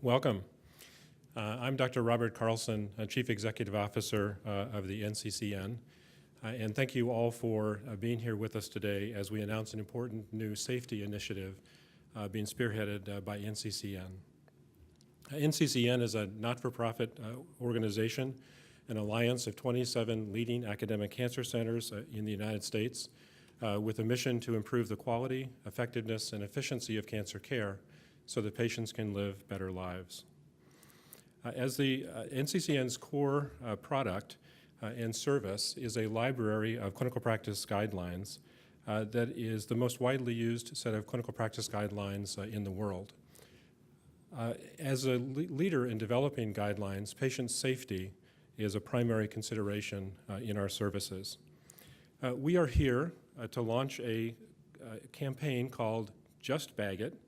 Welcome. I'm Dr. Robert Carlson, Chief Executive Officer of the NCCN, and thank you all for being here with us today as we announce an important new safety initiative being spearheaded by NCCN. NCCN is a not-for-profit organization, an alliance of 27 leading academic cancer centers in the United States with a mission to improve the quality, effectiveness, and efficiency of cancer care so that patients can live better lives. As the NCCN's core product and service is a library of clinical practice guidelines that is the most widely used set of clinical practice guidelines in the world. As a leader in developing guidelines, patient safety is a primary consideration in our services. We are here to launch a campaign called Just Bag It,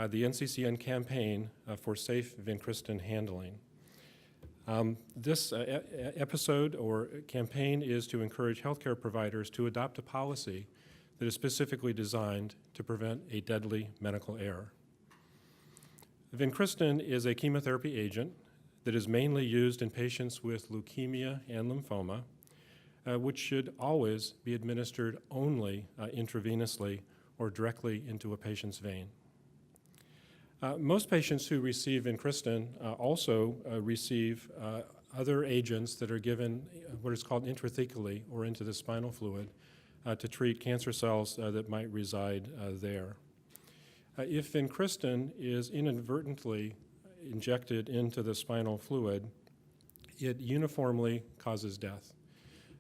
the NCCN Campaign for Safe Vincristine Handling. This episode or campaign is to encourage healthcare providers to adopt a policy that is specifically designed to prevent a deadly medical error. Vincristine is a chemotherapy agent that is mainly used in patients with leukemia and lymphoma, which should always be administered only intravenously or directly into a patient's vein. Most patients who receive vincristine also receive other agents that are given what is called intrathecally or into the spinal fluid to treat cancer cells that might reside there. If vincristine is inadvertently injected into the spinal fluid, it uniformly causes death.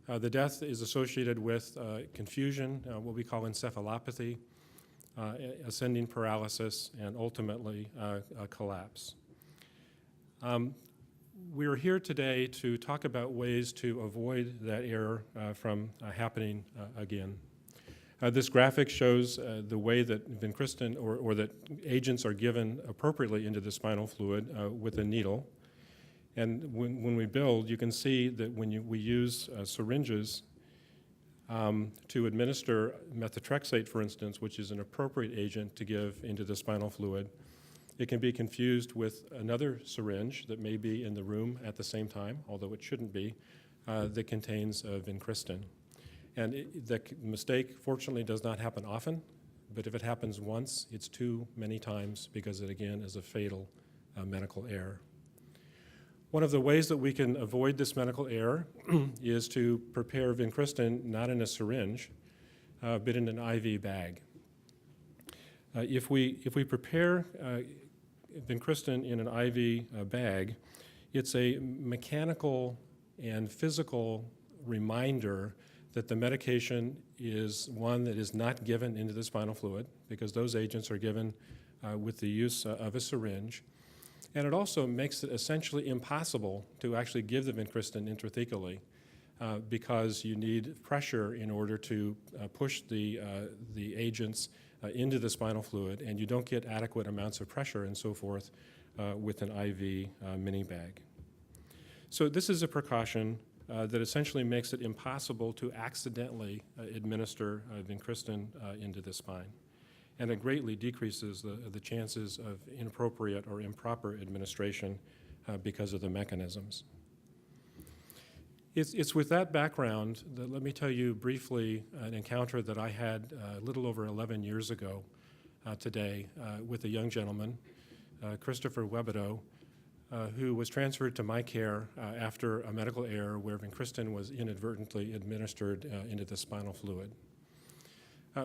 The death is associated with confusion, what we call encephalopathy, ascending paralysis, and ultimately a collapse. We are here today to talk about ways to avoid that error from happening again. This graphic shows the way that vincristine or that agents are given appropriately into the spinal fluid with a needle. And when we build, you can see that when we use syringes to administer methotrexate, for instance, which is an appropriate agent to give into the spinal fluid, it can be confused with another syringe that may be in the room at the same time, although it shouldn't be, that contains vincristine. And the mistake, fortunately, does not happen often, but if it happens once, it's too many times because it, again, is a fatal medical error. One of the ways that we can avoid this medical error is to prepare vincristine not in a syringe, but in an IV bag. If we prepare vincristine in an IV bag, it's a mechanical and physical reminder that the medication is one that is not given into the spinal fluid, because those agents are given with the use of a syringe. And it also makes it essentially impossible to actually give the vincristine intrathecally because you need pressure in order to push the agents into the spinal fluid, and you don't get adequate amounts of pressure and so forth with an IV mini bag. So this is a precaution that essentially makes it impossible to accidentally administer vincristine into the spine. And it greatly decreases the chances of inappropriate or improper administration because of the mechanisms. It's with that background that let me tell you briefly an encounter that I had a little over 11 years ago today with a young gentleman, Christopher Webidow, who was transferred to my care after a medical error where vincristine was inadvertently administered into the spinal fluid.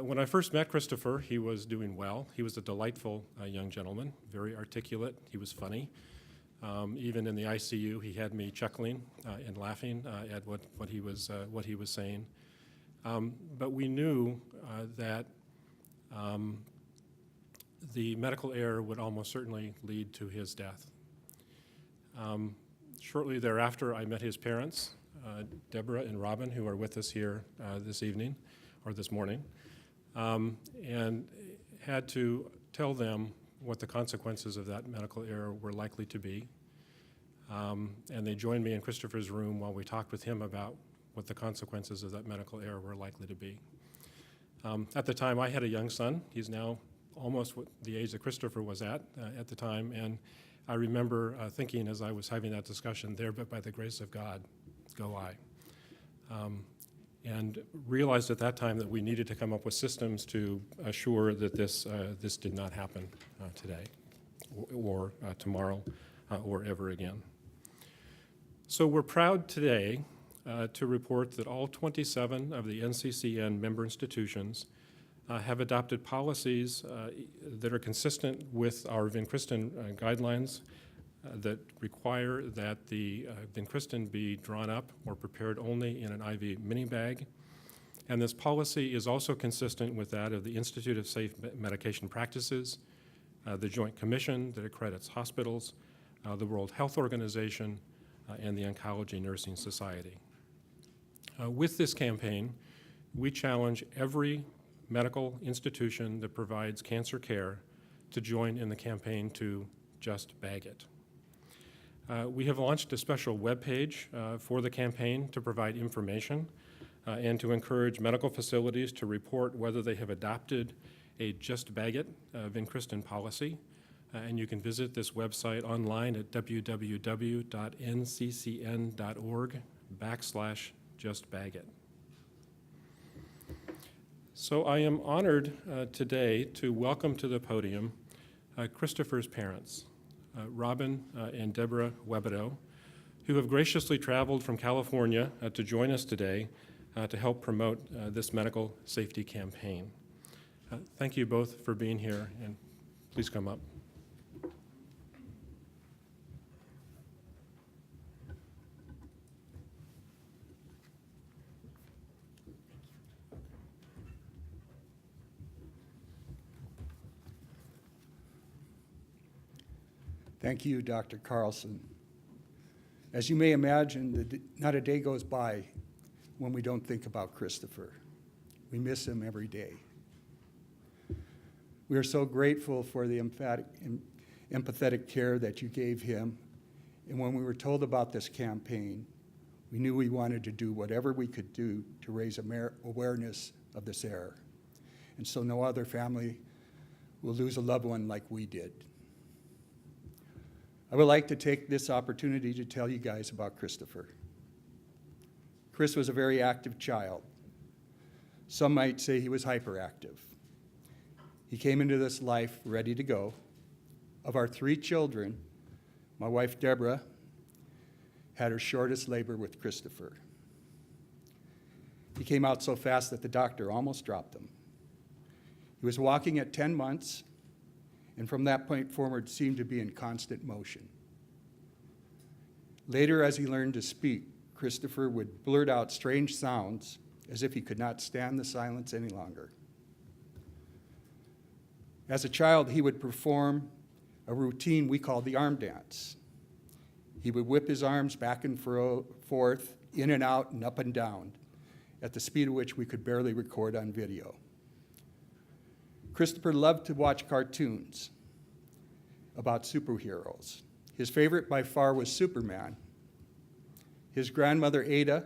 When I first met Christopher, he was doing well. He was a delightful young gentleman, very articulate. He was funny. Even in the ICU, he had me chuckling and laughing at what he was saying. But we knew that the medical error would almost certainly lead to his death. Shortly thereafter, I met his parents, Deborah and Robin, who are with us here this evening or this morning. And had to tell them what the consequences of that medical error were likely to be. And they joined me in Christopher's room while we talked with him about what the consequences of that medical error were likely to be. At the time, I had a young son. He's now almost what the age that Christopher was at the time, and I remember thinking as I was having that discussion there, but by the grace of God, go I. And realized at that time that we needed to come up with systems to assure that this did not happen today or tomorrow or ever again. So we're proud today to report that all 27 of the NCCN member institutions have adopted policies that are consistent with our Vincristine guidelines that require that the Vincristine be drawn up or prepared only in an IV mini bag. And this policy is also consistent with that of the Institute of Safe Medication Practices, the Joint Commission that accredits hospitals, the World Health Organization, and the Oncology Nursing Society. With this campaign, we challenge every medical institution that provides cancer care to join in the campaign to just bag it. We have launched a special webpage for the campaign to provide information and to encourage medical facilities to report whether they have adopted a just bag it Vincristine policy. And you can visit this website online at www.nccn.org/justbagit. So I am honored today to welcome to the podium Christopher's parents, Robin and Deborah Webedo, who have graciously traveled from California to join us today to help promote this medical safety campaign. Thank you both for being here, and please come up. Thank you, Dr. Carlson. As you may imagine, not a day goes by when we don't think about Christopher. We miss him every day. We are so grateful for the empathetic care that you gave him. And when we were told about this campaign, we knew we wanted to do whatever we could do to raise awareness of this error. And so no other family will lose a loved one like we did. I would like to take this opportunity to tell you guys about Christopher. Chris was a very active child. Some might say he was hyperactive. He came into this life ready to go. Of our 3 children, my wife Deborah had her shortest labor with Christopher. He came out so fast that the doctor almost dropped him. He was walking at 10 months, and from that point forward seemed to be in constant motion. Later, as he learned to speak, Christopher would blurt out strange sounds as if he could not stand the silence any longer. As a child, he would perform a routine we called the arm dance. He would whip his arms back and forth, in and out and up and down, at the speed at which we could barely record on video. Christopher loved to watch cartoons about superheroes. His favorite by far was Superman. His grandmother, Ada,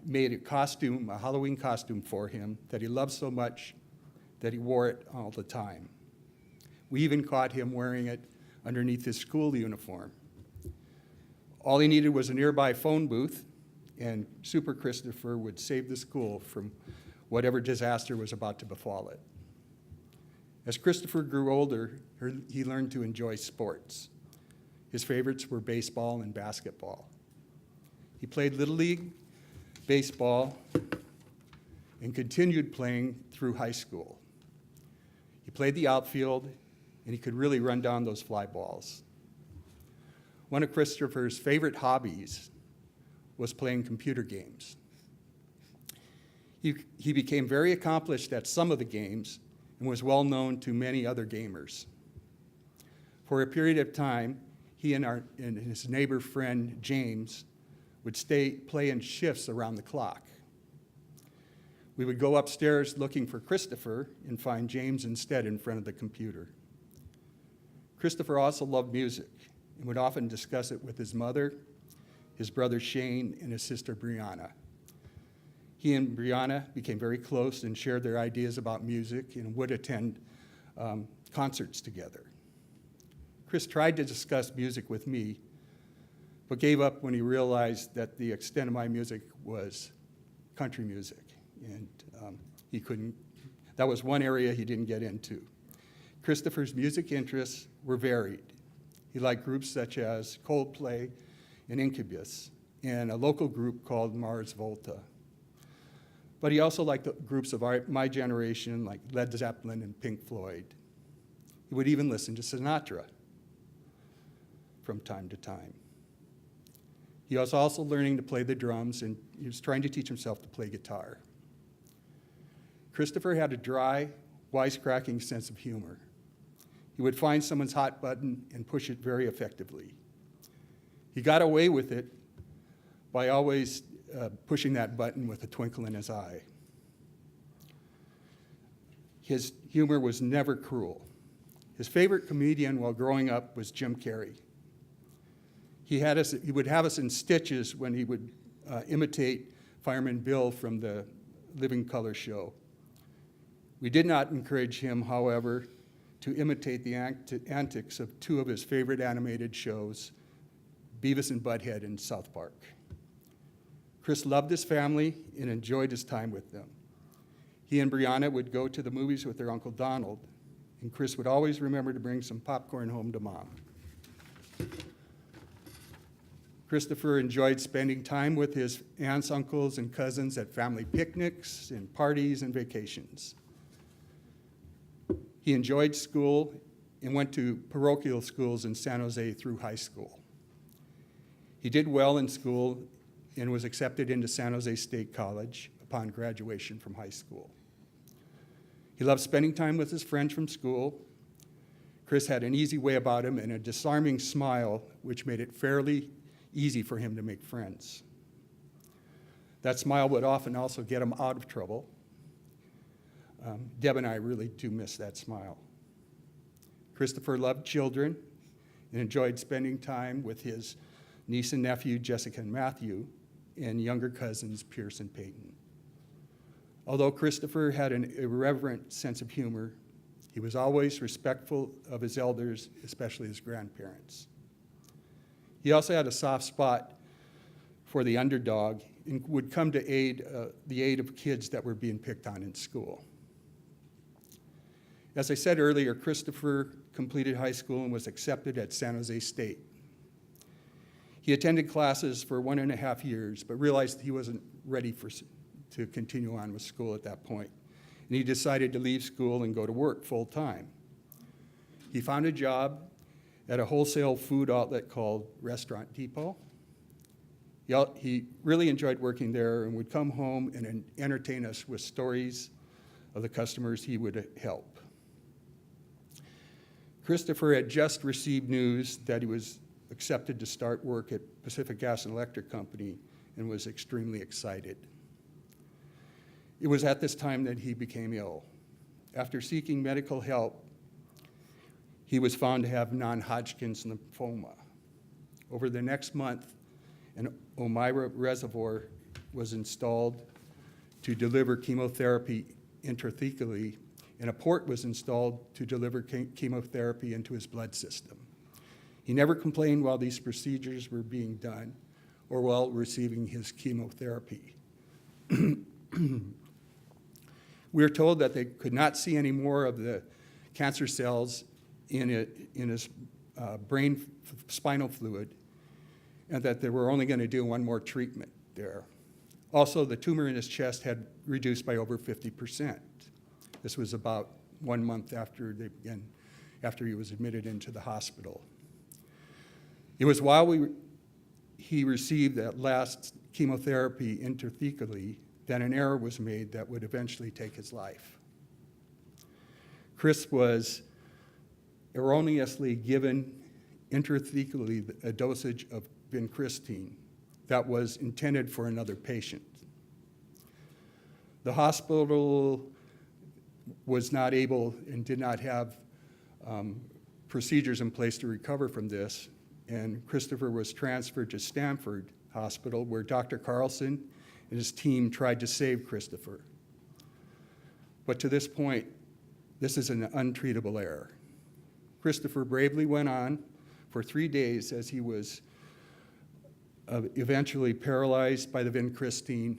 made a Halloween costume for him that he loved so much that he wore it all the time. We even caught him wearing it underneath his school uniform. All he needed was a nearby phone booth, and Super Christopher would save the school from whatever disaster was about to befall it. As Christopher grew older, he learned to enjoy sports. His favorites were baseball and basketball. He played Little League baseball and continued playing through high school. He played the outfield, and he could really run down those fly balls. One of Christopher's favorite hobbies was playing computer games. He became very accomplished at some of the games and was well known to many other gamers. For a period of time, he and his neighbor friend, James, would play in shifts around the clock. We would go upstairs looking for Christopher and find James instead in front of the computer. Christopher also loved music and would often discuss it with his mother, his brother Shane, and his sister Brianna. He and Brianna became very close and shared their ideas about music and would attend concerts together. Chris tried to discuss music with me, but gave up when he realized that the extent of my music was country music, and he couldn't, that was one area he didn't get into. Christopher's music interests were varied. He liked groups such as Coldplay and Incubus, and a local group called Mars Volta. But he also liked the groups of my generation, like Led Zeppelin and Pink Floyd. He would even listen to Sinatra from time to time. He was also learning to play the drums, and he was trying to teach himself to play guitar. Christopher had a dry, wisecracking sense of humor. He would find someone's hot button and push it very effectively. He got away with it by always pushing that button with a twinkle in his eye. His humor was never cruel. His favorite comedian while growing up was Jim Carrey. He would have us in stitches when he would imitate Fireman Bill from the Living Color show. We did not encourage him, however, to imitate the antics of two of his favorite animated shows, Beavis and Butthead and South Park. Chris loved his family and enjoyed his time with them. He and Brianna would go to the movies with their Uncle Donald, and Chris would always remember to bring some popcorn home to Mom. Christopher enjoyed spending time with his aunts, uncles, and cousins at family picnics and parties and vacations. He enjoyed school and went to parochial schools in San Jose through high school. He did well in school and was accepted into San Jose State College upon graduation from high school. He loved spending time with his friends from school. Chris had an easy way about him and a disarming smile, which made it fairly easy for him to make friends. That smile would often also get him out of trouble. Deb and I really do miss that smile. Christopher loved children and enjoyed spending time with his niece and nephew, Jessica and Matthew, and younger cousins, Pierce and Peyton. Although Christopher had an irreverent sense of humor, he was always respectful of his elders, especially his grandparents. He also had a soft spot for the underdog and would come to the aid of kids that were being picked on in school. As I said earlier, Christopher completed high school and was accepted at San Jose State. He attended classes for 1.5 years, but realized he wasn't ready to continue on with school at that point. And he decided to leave school and go to work full-time. He found a job at a wholesale food outlet called Restaurant Depot. He really enjoyed working there and would come home and entertain us with stories of the customers he would help. Christopher had just received news that he was accepted to start work at Pacific Gas and Electric Company and was extremely excited. It was at this time that he became ill. After seeking medical help, he was found to have non-Hodgkin's lymphoma. Over the next month, an Ommira reservoir was installed to deliver chemotherapy intrathecally, and a port was installed to deliver chemotherapy into his blood system. He never complained while these procedures were being done or while receiving his chemotherapy. We were told that they could not see any more of the cancer cells in his brain spinal fluid, and that they were only going to do one more treatment there. Also, the tumor in his chest had reduced by over 50%. This was about 1 month after he was admitted into the hospital. It was while he received that last chemotherapy intrathecally that an error was made that would eventually take his life. Chris was erroneously given intrathecally a dosage of vincristine that was intended for another patient. The hospital was not able and did not have procedures in place to recover from this, and Christopher was transferred to Stanford Hospital, where Dr. Carlson and his team tried to save Christopher. But to this point, this is an untreatable error. Christopher bravely went on for 3 days as he was eventually paralyzed by the vincristine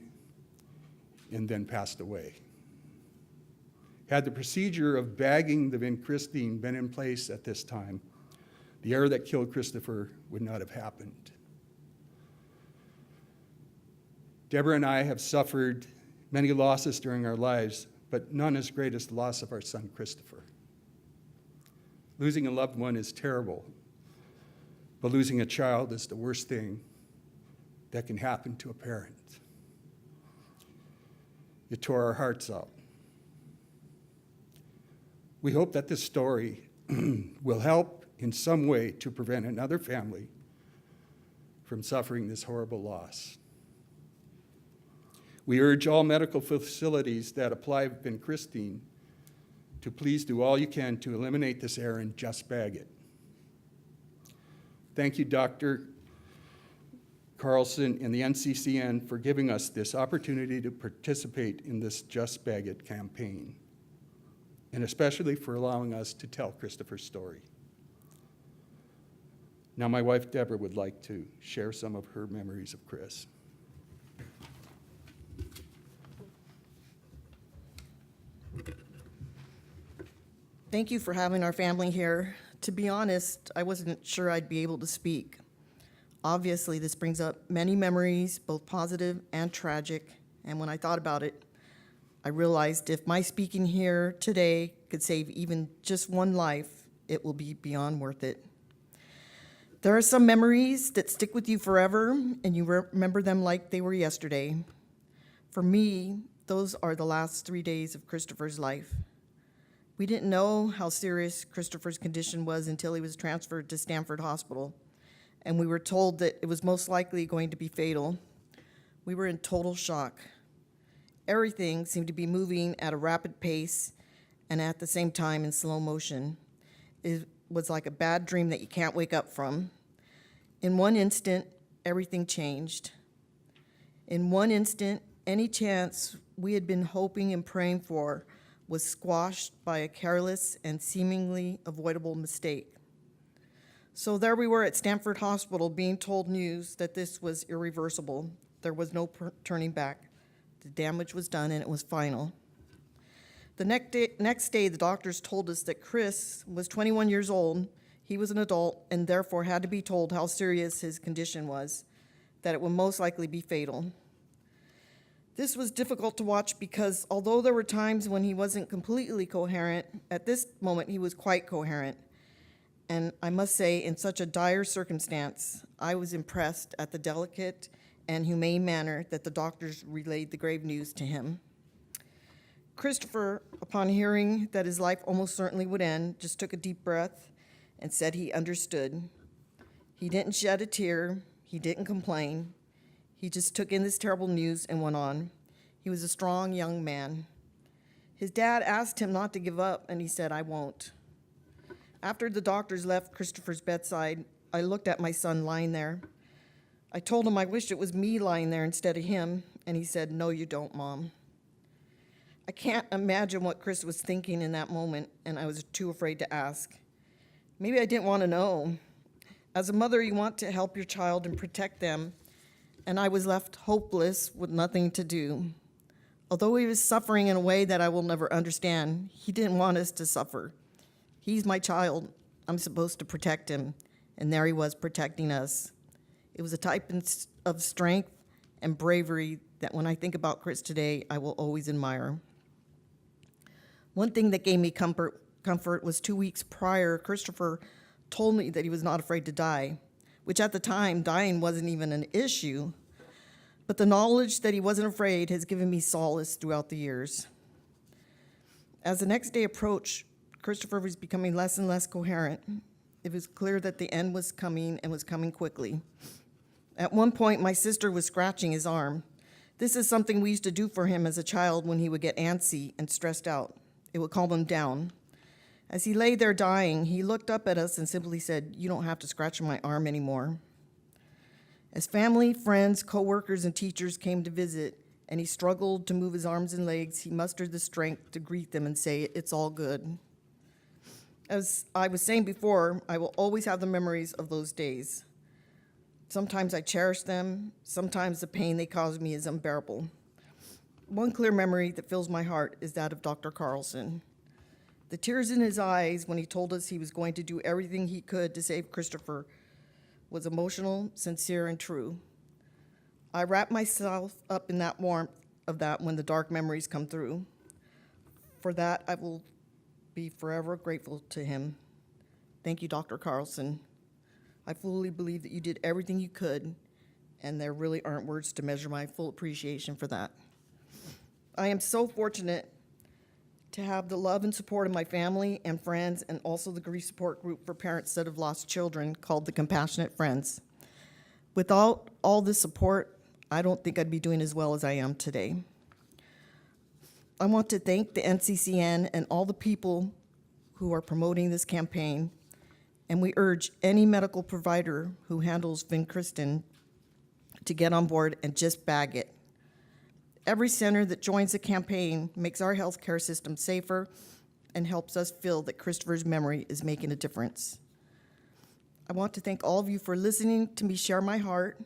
and then passed away. Had the procedure of bagging the vincristine been in place at this time, the error that killed Christopher would not have happened. Deborah and I have suffered many losses during our lives, but none as great as the loss of our son, Christopher. Losing a loved one is terrible, but losing a child is the worst thing that can happen to a parent. It tore our hearts out. We hope that this story will help in some way to prevent another family from suffering this horrible loss. We urge all medical facilities that apply vincristine to please do all you can to eliminate this error and just bag it. Thank you, Dr. Carlson and the NCCN for giving us this opportunity to participate in this Just Bag It campaign, and especially for allowing us to tell Christopher's story. Now my wife, Deborah, would like to share some of her memories of Chris. Thank you for having our family here. To be honest, I wasn't sure I'd be able to speak. Obviously, this brings up many memories, both positive and tragic, and when I thought about it, I realized if my speaking here today could save even just one life, it will be beyond worth it. There are some memories that stick with you forever, and you remember them like they were yesterday. For me, those are the last 3 days of Christopher's life. We didn't know how serious Christopher's condition was until he was transferred to Stanford Hospital, and we were told that it was most likely going to be fatal. We were in total shock. Everything seemed to be moving at a rapid pace and at the same time in slow motion. It was like a bad dream that you can't wake up from. In one instant, everything changed. In one instant, any chance we had been hoping and praying for was squashed by a careless and seemingly avoidable mistake. So there we were at Stanford Hospital being told news that this was irreversible. There was no turning back. The damage was done and it was final. The next day, the doctors told us that Chris was 21 years old, he was an adult, and therefore had to be told how serious his condition was, that it would most likely be fatal. This was difficult to watch because although there were times when he wasn't completely coherent, at this moment he was quite coherent. And I must say, in such a dire circumstance, I was impressed at the delicate and humane manner that the doctors relayed the grave news to him. Christopher, upon hearing that his life almost certainly would end, just took a deep breath and said he understood. He didn't shed a tear, he didn't complain. He just took in this terrible news and went on. He was a strong young man. His dad asked him not to give up, and he said, "I won't." After the doctors left Christopher's bedside, I looked at my son lying there. I told him I wished it was me lying there instead of him, and he said, "No, you don't, Mom." I can't imagine what Chris was thinking in that moment, and I was too afraid to ask. Maybe I didn't want to know. As a mother, you want to help your child and protect them, and I was left hopeless with nothing to do. Although he was suffering in a way that I will never understand, he didn't want us to suffer. He's my child. I'm supposed to protect him, and there he was protecting us. It was a type of strength and bravery that when I think about Chris today, I will always admire. One thing that gave me comfort was 2 weeks prior, Christopher told me that he was not afraid to die, which at the time, dying wasn't even an issue. But the knowledge that he wasn't afraid has given me solace throughout the years. As the next day approached, Christopher was becoming less and less coherent. It was clear that the end was coming and was coming quickly. At one point, my sister was scratching his arm. This is something we used to do for him as a child when he would get antsy and stressed out. It would calm him down. As he lay there dying, he looked up at us and simply said, "You don't have to scratch my arm anymore." As family, friends, coworkers, and teachers came to visit, and he struggled to move his arms and legs, he mustered the strength to greet them and say, "It's all good." As I was saying before, I will always have the memories of those days. Sometimes I cherish them, sometimes the pain they caused me is unbearable. One clear memory that fills my heart is that of Dr. Carlson. The tears in his eyes when he told us he was going to do everything he could to save Christopher was emotional, sincere, and true. I wrap myself up in that warmth of that when the dark memories come through. For that, I will be forever grateful to him. Thank you, Dr. Carlson. I fully believe that you did everything you could, and there really aren't words to measure my full appreciation for that. I am so fortunate to have the love and support of my family and friends, and also the grief support group for parents that have lost children called the Compassionate Friends. Without all this support, I don't think I'd be doing as well as I am today. I want to thank the NCCN and all the people who are promoting this campaign, and we urge any medical provider who handles vincristine to get on board and just bag it. Every center that joins the campaign makes our healthcare system safer and helps us feel that Christopher's memory is making a difference. I want to thank all of you for listening to me share my heart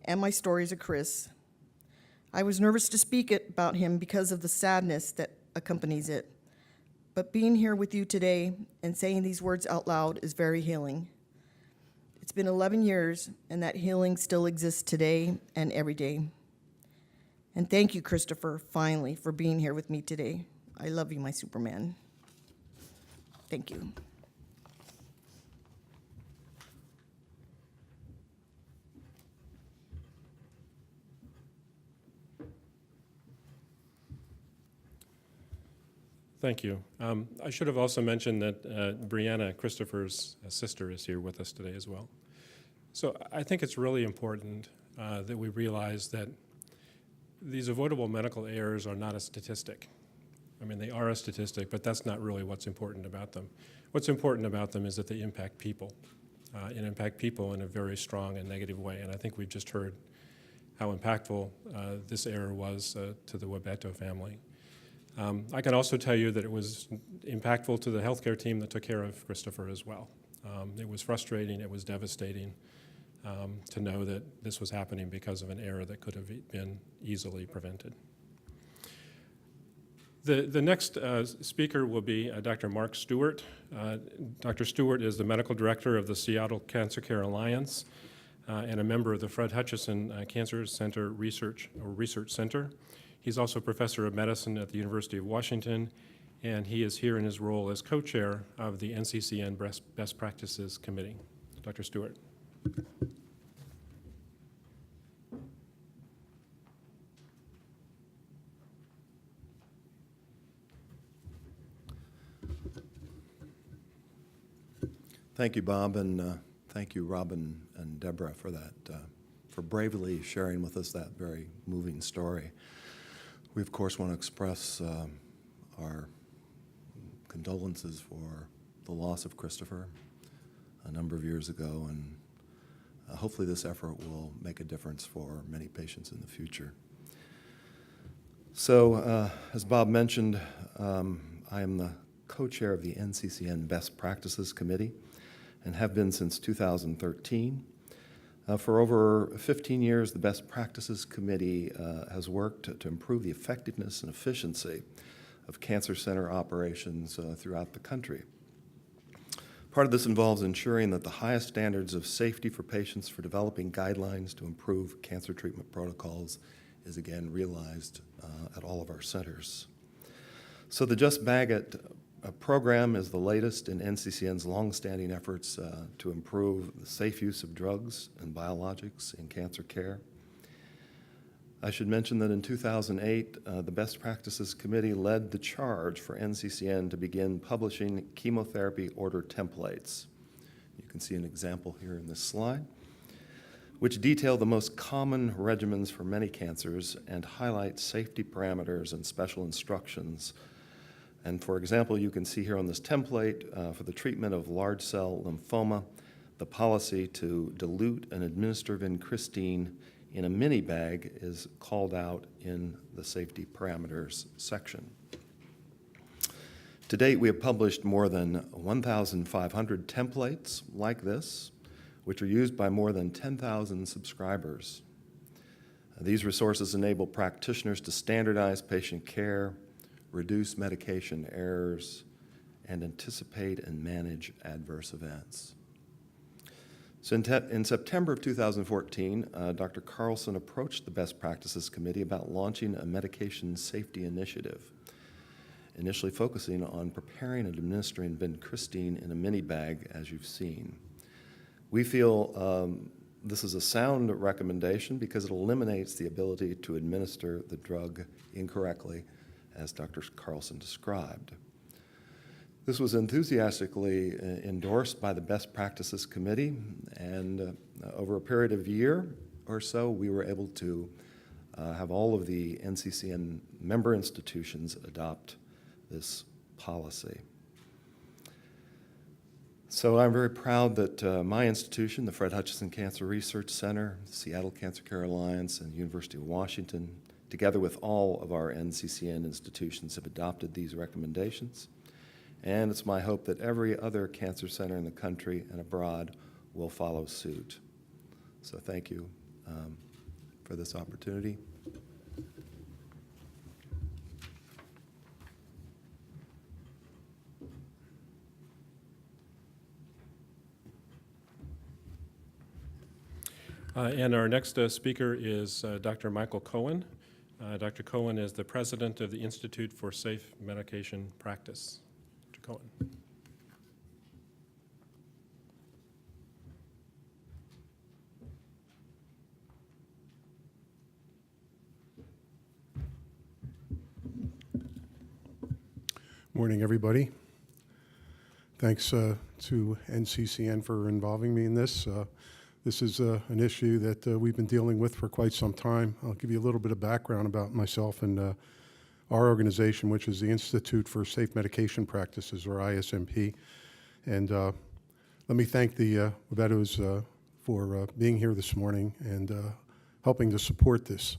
and my stories of Chris. I was nervous to speak about him because of the sadness that accompanies it. But being here with you today and saying these words out loud is very healing. It's been 11 years, and that healing still exists today and every day. And thank you, Christopher, finally, for being here with me today. I love you, my Superman. Thank you. Thank you. I should have also mentioned that Brianna, Christopher's sister, is here with us today as well. So I think it's really important that we realize that these avoidable medical errors are not a statistic. I mean, they are a statistic, but that's not really what's important about them. What's important about them is that they impact people, and impact people in a very strong and negative way. And I think we've just heard how impactful this error was to the Webeto family. I can also tell you that it was impactful to the healthcare team that took care of Christopher as well. It was frustrating, it was devastating to know that this was happening because of an error that could have been easily prevented. The next speaker will be Dr. Mark Stewart. Dr. Stewart is the medical director of the Seattle Cancer Care Alliance and a member of the Fred Hutchinson Cancer Center Research Center. He's also professor of medicine at the University of Washington, and he is here in his role as co-chair of the NCCN Best Practices Committee. Dr. Stewart. Thank you, Bob, and thank you, Robin and Deborah, for that, for bravely sharing with us that very moving story. We, of course, want to express our condolences for the loss of Christopher a number of years ago, and hopefully this effort will make a difference for many patients in the future. So, as Bob mentioned, I am the co-chair of the NCCN Best Practices Committee and have been since 2013. For over 15 years, the Best Practices Committee has worked to improve the effectiveness and efficiency of cancer center operations throughout the country. Part of this involves ensuring that the highest standards of safety for patients for developing guidelines to improve cancer treatment protocols is again realized at all of our centers. So the Just Bag It program is the latest in NCCN's longstanding efforts to improve the safe use of drugs and biologics in cancer care. I should mention that in 2008, the Best Practices Committee led the charge for NCCN to begin publishing chemotherapy order templates. You can see an example here in this slide, which detail the most common regimens for many cancers and highlight safety parameters and special instructions. And for example, you can see here on this template for the treatment of large cell lymphoma, the policy to dilute and administer vincristine in a mini bag is called out in the safety parameters section. To date, we have published more than 1,500 templates like this, which are used by more than 10,000 subscribers. These resources enable practitioners to standardize patient care, reduce medication errors, and anticipate and manage adverse events. So in September of 2014, Dr. Carlson approached the Best Practices Committee about launching a medication safety initiative, initially focusing on preparing and administering vincristine in a mini bag, as you've seen. We feel this is a sound recommendation because it eliminates the ability to administer the drug incorrectly, as Dr. Carlson described. This was enthusiastically endorsed by the Best Practices Committee, and over a period of a year or so, we were able to have all of the NCCN member institutions adopt this policy. So I'm very proud that my institution, the Fred Hutchinson Cancer Research Center, Seattle Cancer Care Alliance, and the University of Washington, together with all of our NCCN institutions, have adopted these recommendations. And it's my hope that every other cancer center in the country and abroad will follow suit. So thank you for this opportunity. And our next speaker is Dr. Michael Cohen. Dr. Cohen is the president of the Institute for Safe Medication Practice. Dr. Cohen. Morning, everybody. Thanks to NCCN for involving me in this. This is an issue that we've been dealing with for quite some time. I'll give you a little bit of background about myself and our organization, which is the Institute for Safe Medication Practices, or ISMP. And let me thank the Robertos for being here this morning and helping to support this.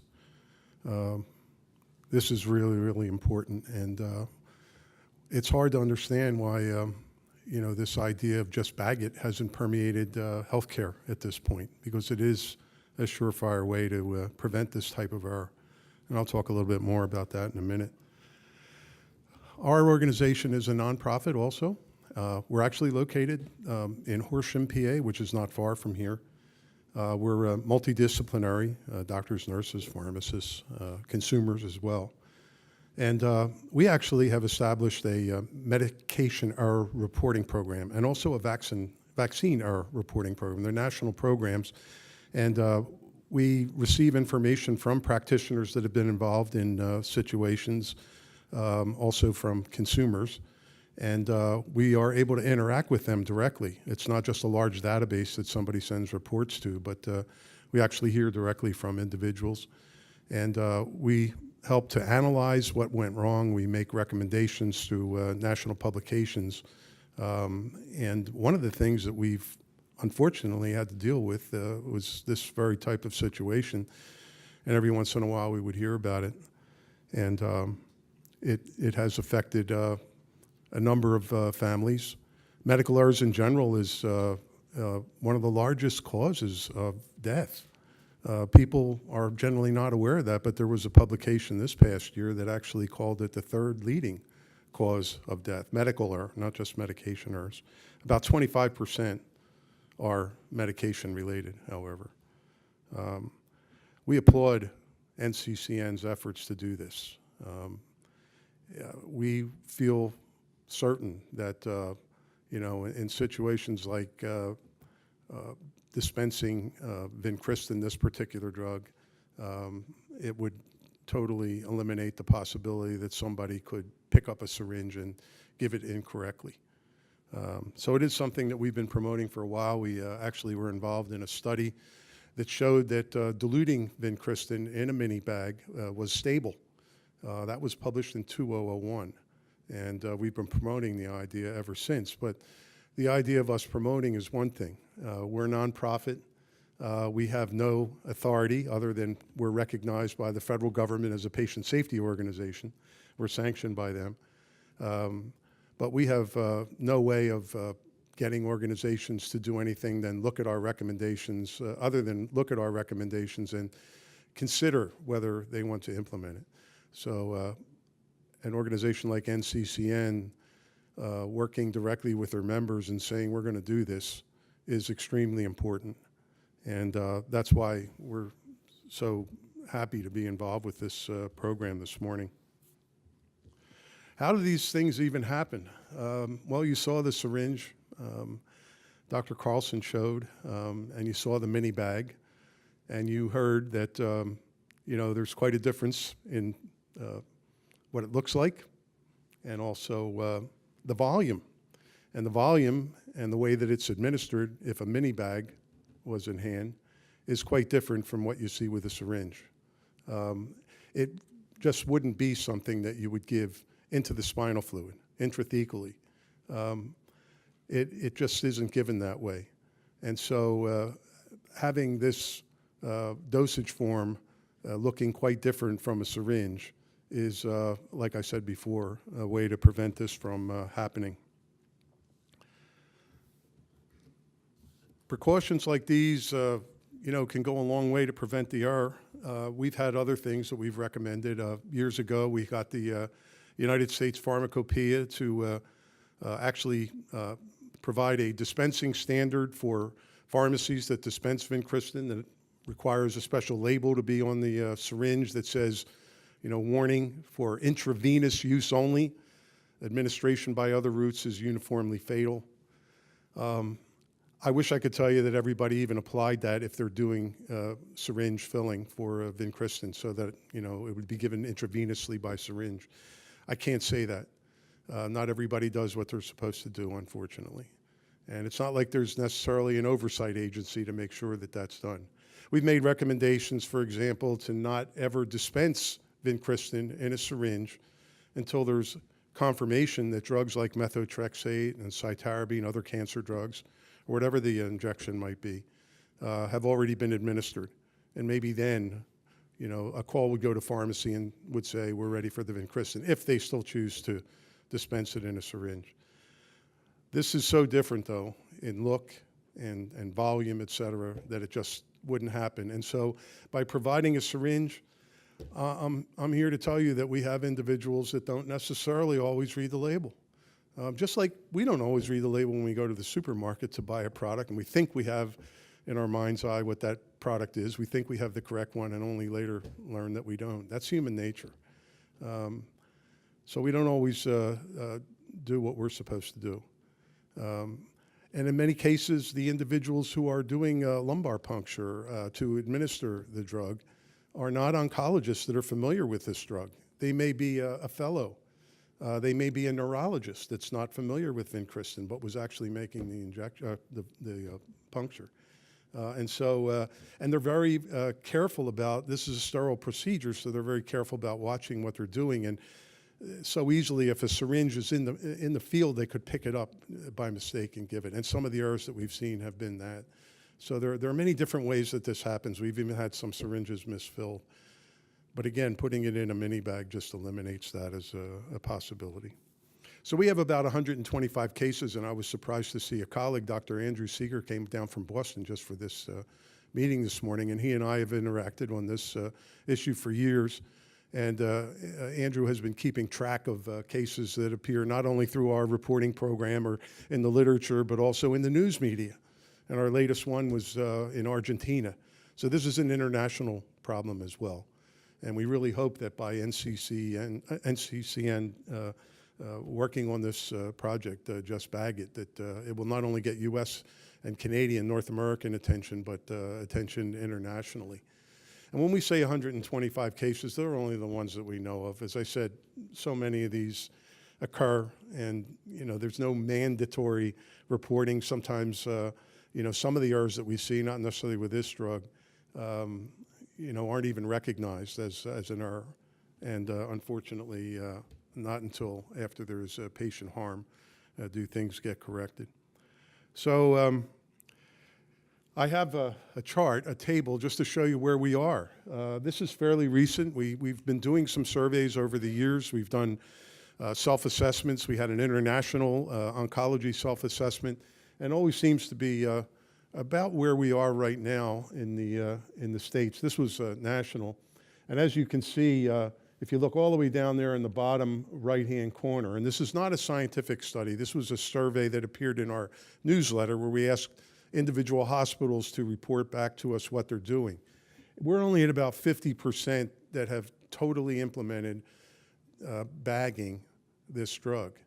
This is really, really important, and it's hard to understand why this idea of just bag it hasn't permeated healthcare at this point, because it is a surefire way to prevent this type of error. And I'll talk a little bit more about that in a minute. Our organization is a nonprofit also. We're actually located in Horsham, PA, which is not far from here. We're multidisciplinary, doctors, nurses, pharmacists, consumers as well. And we actually have established a medication error reporting program and also a vaccine error reporting program. They're national programs. And we receive information from practitioners that have been involved in situations, also from consumers. And we are able to interact with them directly. It's not just a large database that somebody sends reports to, but we actually hear directly from individuals. And we help to analyze what went wrong. We make recommendations through national publications. And one of the things that we've unfortunately had to deal with was this very type of situation. And every once in a while we would hear about it. And it has affected a number of families. Medical errors in general is one of the largest causes of death. People are generally not aware of that, but there was a publication this past year that actually called it the third leading cause of death, medical error, not just medication errors. About 25% are medication related, however. We applaud NCCN's efforts to do this. We feel certain that, in situations like dispensing vincristine, this particular drug, it would totally eliminate the possibility that somebody could pick up a syringe and give it incorrectly. So it is something that we've been promoting for a while. We actually were involved in a study that showed that diluting vincristine in a mini bag was stable. That was published in 2001, and we've been promoting the idea ever since. But the idea of us promoting is one thing. We're a nonprofit. We have no authority other than we're recognized by the federal government as a patient safety organization. We're sanctioned by them. But we have no way of getting organizations to do anything than look at our recommendations, other than look at our recommendations and consider whether they want to implement it. So an organization like NCCN working directly with their members and saying we're going to do this is extremely important. And that's why we're so happy to be involved with this program this morning. How do these things even happen? Well, you saw the syringe Dr. Carlson showed, and you saw the mini bag, and you heard that there's quite a difference in what it looks like, and also the volume. And the volume and the way that it's administered, if a mini bag was in hand, is quite different from what you see with a syringe. It just wouldn't be something that you would give into the spinal fluid, intrathecally. It just isn't given that way. And so having this dosage form looking quite different from a syringe is, like I said before, a way to prevent this from happening. Precautions like these, can go a long way to prevent the error. We've had other things that we've recommended. Years ago, we got the United States Pharmacopoeia to actually provide a dispensing standard for pharmacies that dispense vincristine, that requires a special label to be on the syringe that says, warning for intravenous use only. Administration by other routes is uniformly fatal. I wish I could tell you that everybody even applied that if they're doing syringe filling for vincristine, so that it would be given intravenously by syringe. I can't say that. Not everybody does what they're supposed to do, unfortunately. And it's not like there's necessarily an oversight agency to make sure that that's done. We've made recommendations, for example, to not ever dispense vincristine in a syringe until there's confirmation that drugs like methotrexate and cytarabine, other cancer drugs, or whatever the injection might be, have already been administered. And maybe then, a call would go to pharmacy and would say, we're ready for the vincristine, if they still choose to dispense it in a syringe. This is so different, though, in look and volume, et cetera, that it just wouldn't happen. And so by providing a syringe, I'm here to tell you that we have individuals that don't necessarily always read the label. Just like we don't always read the label when we go to the supermarket to buy a product, and we think we have in our mind's eye what that product is. We think we have the correct one and only later learn that we don't. That's human nature. So we don't always do what we're supposed to do. And in many cases, the individuals who are doing lumbar puncture to administer the drug are not oncologists that are familiar with this drug. They may be a fellow. They may be a neurologist that's not familiar with vincristine, but was actually making the puncture. And they're very careful about, this is a sterile procedure, so they're very careful about watching what they're doing. And so easily, if a syringe is in the field, they could pick it up by mistake and give it. And some of the errors that we've seen have been that. So there are many different ways that this happens. We've even had some syringes misfilled. But again, putting it in a mini bag just eliminates that as a possibility. So we have about 125 cases, and I was surprised to see a colleague, Dr. Andrew Seeger, came down from Boston just for this meeting this morning, and he and I have interacted on this issue for years. And Andrew has been keeping track of cases that appear not only through our reporting program or in the literature, but also in the news media. And our latest one was in Argentina. So this is an international problem as well. And we really hope that by NCCN working on this project, Just Bag It, that it will not only get U.S. and Canadian, North American attention, but attention internationally. And when we say 125 cases, they're only the ones that we know of. As I said, so many of these occur, and there's no mandatory reporting. Sometimes, some of the errors that we see, not necessarily with this drug, aren't even recognized as an error. And unfortunately, not until after there's patient harm do things get corrected. So I have a chart, a table, just to show you where we are. This is fairly recent. We've been doing some surveys over the years. We've done Self-assessments, we had an international oncology self-assessment, and always seems to be about where we are right now in the States. This was national. And as you can see, if you look all the way down there in the bottom right-hand corner, and this is not a scientific study, this was a survey that appeared in our newsletter where we asked individual hospitals to report back to us what they're doing. We're only at about 50% that have totally implemented bagging this drug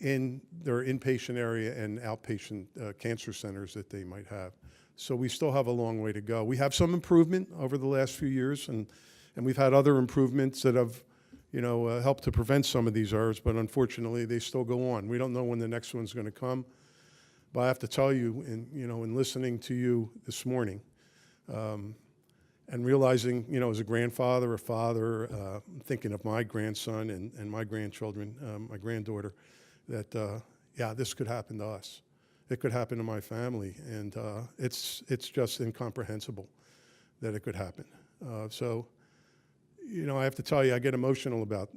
in their inpatient area and outpatient cancer centers that they might have. So we still have a long way to go. We have some improvement over the last few years, and we've had other improvements that have, helped to prevent some of these errors, but unfortunately they still go on. We don't know when the next one's going to come, but I have to tell you, in listening to you this morning, and realizing, as a grandfather, a father, thinking of my grandson and my grandchildren, my granddaughter, that, this could happen to us. It could happen to my family, and it's just incomprehensible that it could happen. So, I have to tell you, I get emotional about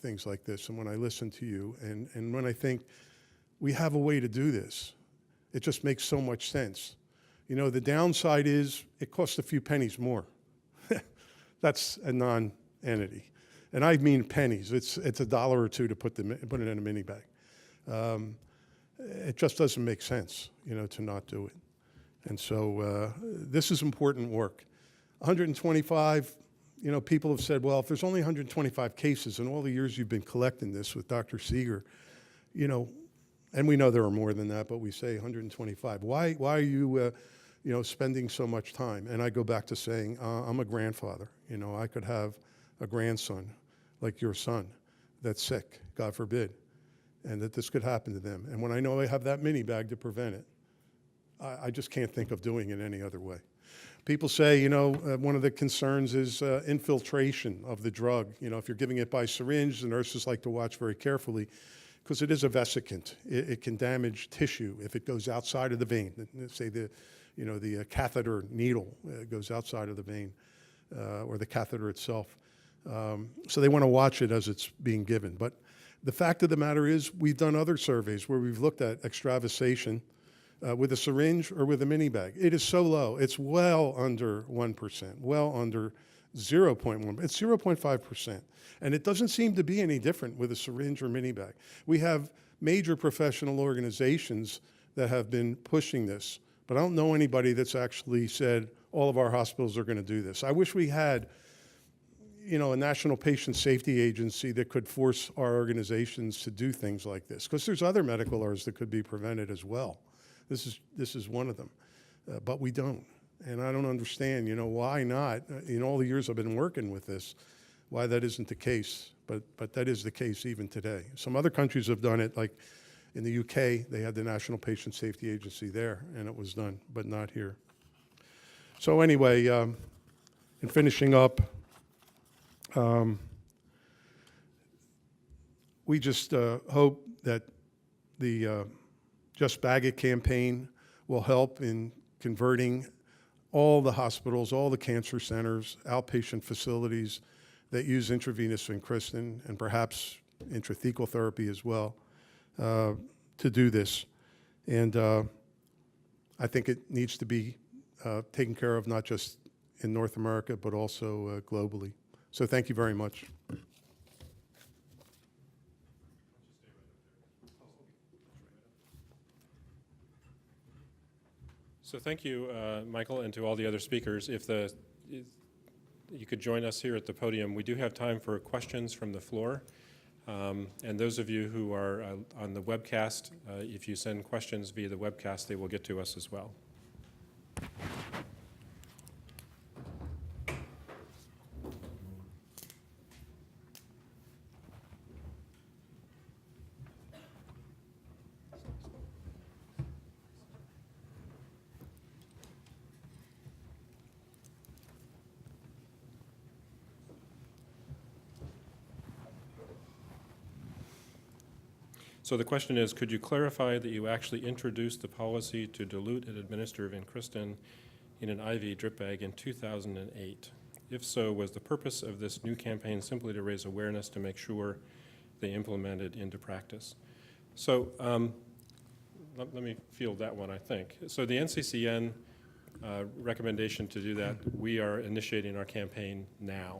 things like this, and when I listen to you, and when I think we have a way to do this, it just makes so much sense. The downside is it costs a few pennies more. That's a non-entity. And I mean pennies. It's $1 or $2 to put it in a mini bag. It just doesn't make sense, to not do it. And so this is important work. 125, people have said, well, if there's only 125 cases in all the years you've been collecting this with Dr. Seeger, and we know there are more than that, but we say 125. Why are you, spending so much time? And I go back to saying, I'm a grandfather. I could have a grandson like your son that's sick, God forbid, and that this could happen to them. And when I know I have that mini bag to prevent it, I just can't think of doing it any other way. People say, one of the concerns is infiltration of the drug. If you're giving it by syringe, the nurses like to watch very carefully because it is a vesicant. It can damage tissue if it goes outside of the vein. Say the catheter needle goes outside of the vein or the catheter itself. So they want to watch it as it's being given. But the fact of the matter is we've done other surveys where we've looked at extravasation with a syringe or with a mini bag. It is so low. It's well under 1%, well under 0.1%. It's 0.5%. And it doesn't seem to be any different with a syringe or mini bag. We have major professional organizations that have been pushing this, but I don't know anybody that's actually said all of our hospitals are going to do this. I wish we had a national patient safety agency that could force our organizations to do things like this, because there's other medical errors that could be prevented as well. This is one of them, but we don't. And I don't understand, why not, in all the years I've been working with this, why that isn't the case, but that is the case even today. Some other countries have done it, like in the UK, they had the National Patient Safety Agency there, and it was done, but not here. So anyway, in finishing up, we just hope that the Just Bag It campaign will help in converting all the hospitals, all the cancer centers, outpatient facilities that use intravenous vincristine and perhaps intrathecal therapy as well to do this. And I think it needs to be taken care of not just in North America, but also globally. So thank you very much. So thank you, Michael, and to all the other speakers. If you could join us here at the podium, we do have time for questions from the floor. And those of you who are on the webcast, if you send questions via the webcast, they will get to us as well. So the question is, could you clarify that you actually introduced the policy to dilute and administer vincristine in an IV drip bag in 2008? If so, was the purpose of this new campaign simply to raise awareness to make sure they implement it into practice? So let me field that one, I think. So the NCCN recommendation to do that, we are initiating our campaign now.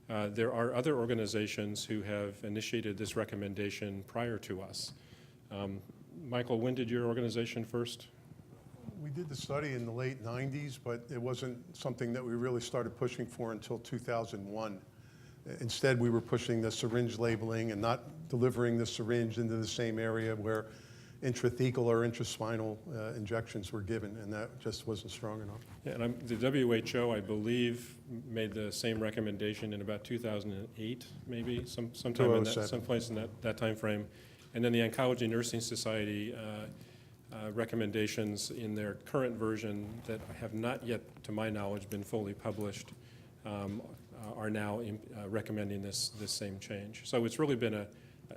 There are other organizations who have initiated this recommendation prior to us. Michael, when did your organization first? We did the study in the late 90s, but it wasn't something that we really started pushing for until 2001. Instead, we were pushing the syringe labeling and not delivering the syringe into the same area where intrathecal or intraspinal injections were given, and that just wasn't strong enough. Yeah, and the WHO, I believe, made the same recommendation in about 2008, maybe, sometime in that, 2007. someplace in that time frame. And then the Oncology Nursing Society recommendations in their current version that have not yet, to my knowledge, been fully published are now recommending this same change. So it's really been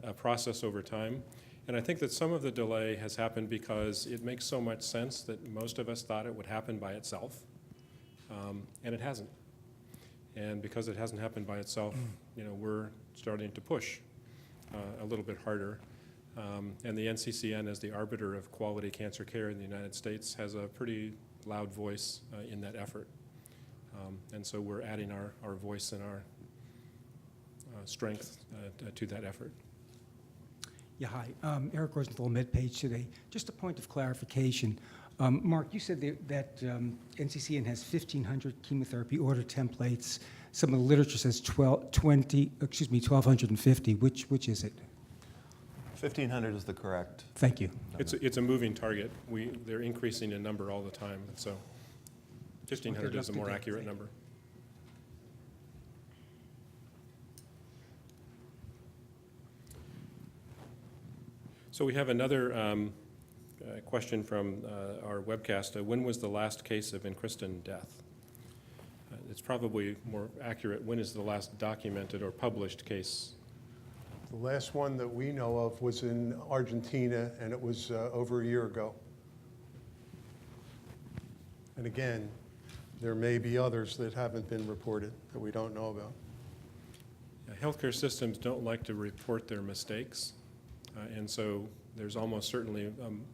a process over time. And I think that some of the delay has happened because it makes so much sense that most of us thought it would happen by itself, and it hasn't. And because it hasn't happened by itself, we're starting to push a little bit harder. And the NCCN, as the arbiter of quality cancer care in the United States, has a pretty loud voice in that effort. And so we're adding our voice and our strength to that effort. Yeah, hi. Eric Rosenthal, MedPage today. Just a point of clarification. Mark, you said that NCCN has 1,500 chemotherapy order templates. Some of the literature says 1,250. Which is it? 1,500 is the correct. Thank you. It's a moving target. They're increasing in number all the time, so 1,500 is a more accurate number. So we have another question from our webcast. When was the last case of Vincristine death? It's probably more accurate. When is the last documented or published case? The last one that we know of was in Argentina, and it was over a year ago. And again, there may be others that haven't been reported that we don't know about. Healthcare systems don't like to report their mistakes. And so there's almost certainly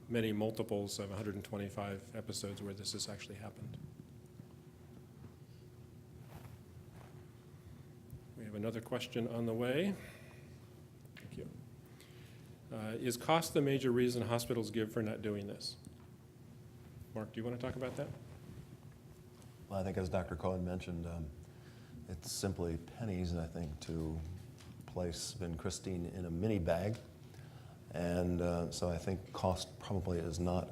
many multiples of 125 episodes where this has actually happened. We have another question on the way. Thank you. Is cost the major reason hospitals give for not doing this? Mark, do you want to talk about that? Well, I think as Dr. Cohen mentioned, it's simply pennies, I think, to place Vincristine in a mini bag. And so I think cost probably is not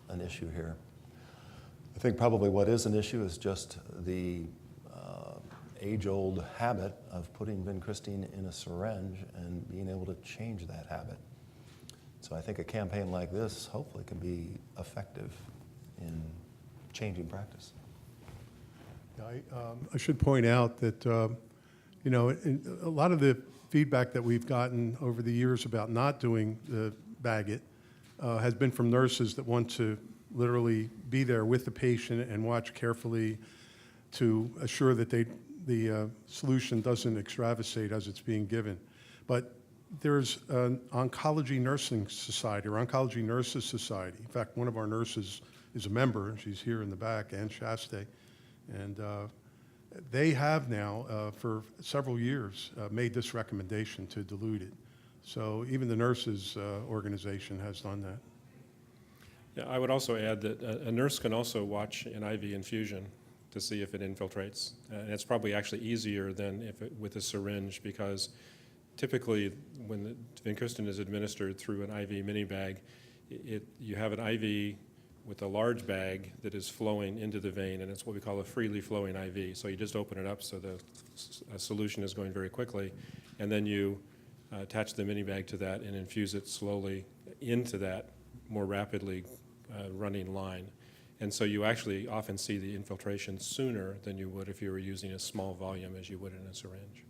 an issue here. I think probably what is an issue is just the age-old habit of putting Vincristine in a syringe and being able to change that habit. So I think a campaign like this hopefully can be effective in changing practice. I should point out that, a lot of the feedback that we've gotten over the years about not doing the bag-it has been from nurses that want to literally be there with the patient and watch carefully to assure that the solution doesn't extravasate as it's being given. But there's an Oncology Nursing Society, or Oncology Nurses Society. In fact, one of our nurses is a member, and she's here in the back, Ann Shaste. And they have now, for several years, made this recommendation to dilute it. So even the nurses organization has done that. Yeah, I would also add that a nurse can also watch an IV infusion to see if it infiltrates. And it's probably actually easier than with a syringe, because typically when the Vincristine is administered through an IV mini bag, you have an IV with a large bag that is flowing into the vein, and it's what we call a freely flowing IV. So you just open it up so the solution is going very quickly, and then you attach the mini bag to that and infuse it slowly into that more rapidly running line. And so you actually often see the infiltration sooner than you would if you were using a small volume as you would in a syringe.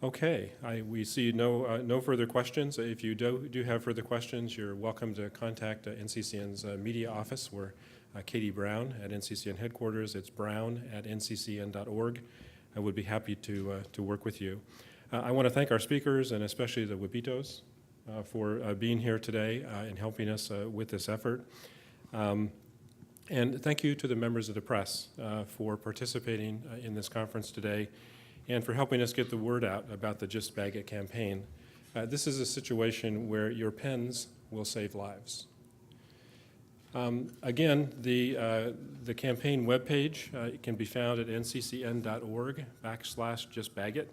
Okay, we see no further questions. If you do have further questions, you're welcome to contact NCCN's media office. We're Katie Brown at NCCN headquarters. It's brown@nccn.org. I would be happy to work with you. I want to thank our speakers and especially the Wapitos for being here today and helping us with this effort. And thank you to the members of the press for participating in this conference today and for helping us get the word out about the Just Bag It campaign. This is a situation where your pens will save lives. Again, the campaign webpage can be found at nccn.org/justbagit,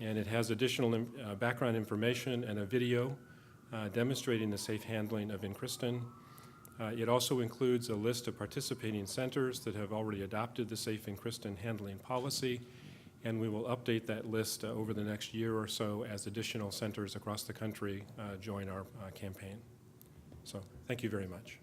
and it has additional background information and a video demonstrating the safe handling of Vincristine. It also includes a list of participating centers that have already adopted the safe Vincristine handling policy, and we will update that list over the next year or so as additional centers across the country join our campaign. So thank you very much.